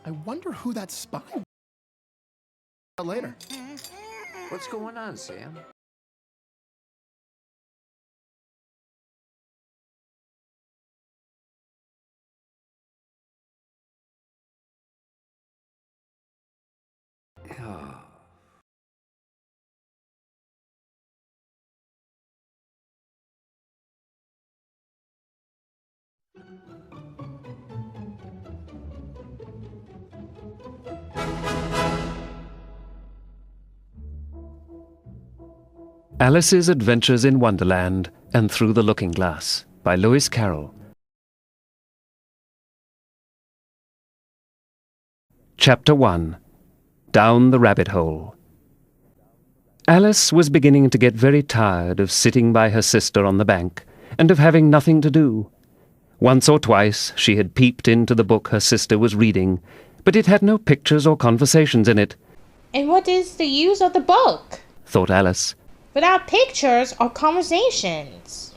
I wonder who that spy was later. What's going on, Sam? Oh. Alice's Adventures in Wonderland and Through the Looking Glass by Lewis Carroll. Chapter 1. Down the Rabbit Hole. Alice was beginning to get very tired of sitting by her sister on the bank and of having nothing to do. Once or twice she had peeped into the book her sister was reading, but it had no pictures or conversations in it. And what is the use of the book, thought Alice, without pictures or conversations?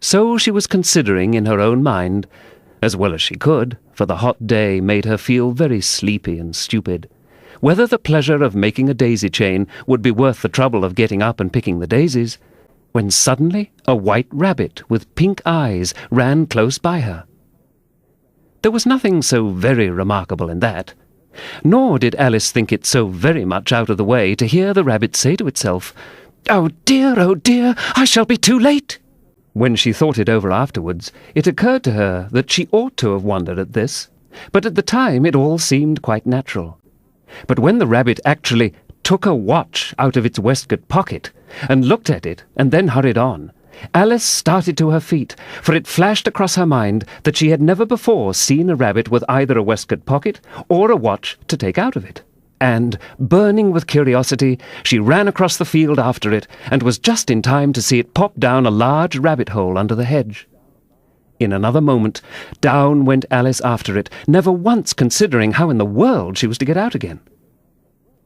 So she was considering in her own mind, as well as she could, for the hot day made her feel very sleepy and stupid, whether the pleasure of making a daisy chain would be worth the trouble of getting up and picking the daisies, when suddenly a white rabbit with pink eyes ran close by her. There was nothing so very remarkable in that, nor did Alice think it so very much out of the way to hear the rabbit say to itself, oh dear, I shall be too late." When she thought it over afterwards, it occurred to her that she ought to have wondered at this, but at the time it all seemed quite natural. But when the rabbit actually took a watch out of its waistcoat pocket and looked at it and then hurried on, Alice started to her feet, for it flashed across her mind that she had never before seen a rabbit with either a waistcoat pocket or a watch to take out of it. And, burning with curiosity, she ran across the field after it, and was just in time to see it pop down a large rabbit hole under the hedge. In another moment, down went Alice after it, never once considering how in the world she was to get out again.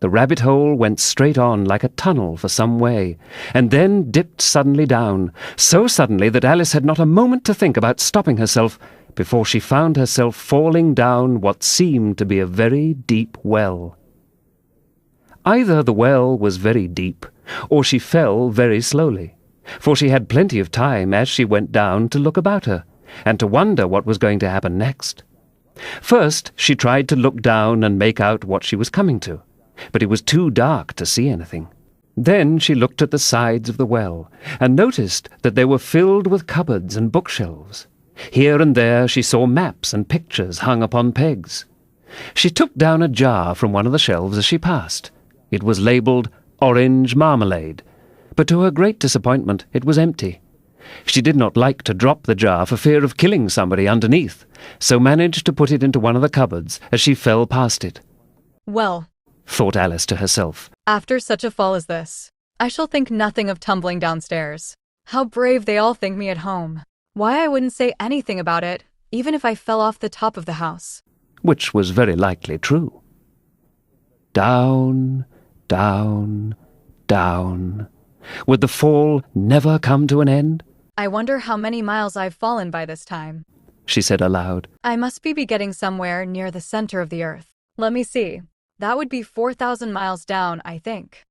The rabbit hole went straight on like a tunnel for some way, and then dipped suddenly down, so suddenly that Alice had not a moment to think about stopping herself before she found herself falling down what seemed to be a very deep well. Either the well was very deep, or she fell very slowly, for she had plenty of time as she went down to look about her, and to wonder what was going to happen next. First she tried to look down and make out what she was coming to, but it was too dark to see anything. Then she looked at the sides of the well, and noticed that they were filled with cupboards and bookshelves. Here and there she saw maps and pictures hung upon pegs. She took down a jar from one of the shelves as she passed. It was labelled Orange Marmalade, but to her great disappointment it was empty. She did not like to drop the jar for fear of killing somebody underneath, so managed to put it into one of the cupboards as she fell past it. Well, thought Alice to herself, after such a fall as this, I shall think nothing of tumbling downstairs. How brave they all think me at home. Why I wouldn't say anything about it, even if I fell off the top of the house. Which was very likely true. Down, down, down. Would the fall never come to an end? I wonder how many miles I've fallen by this time, she said aloud. I must be getting somewhere near the center of the earth. Let me see. That would be 4,000 miles down, I think.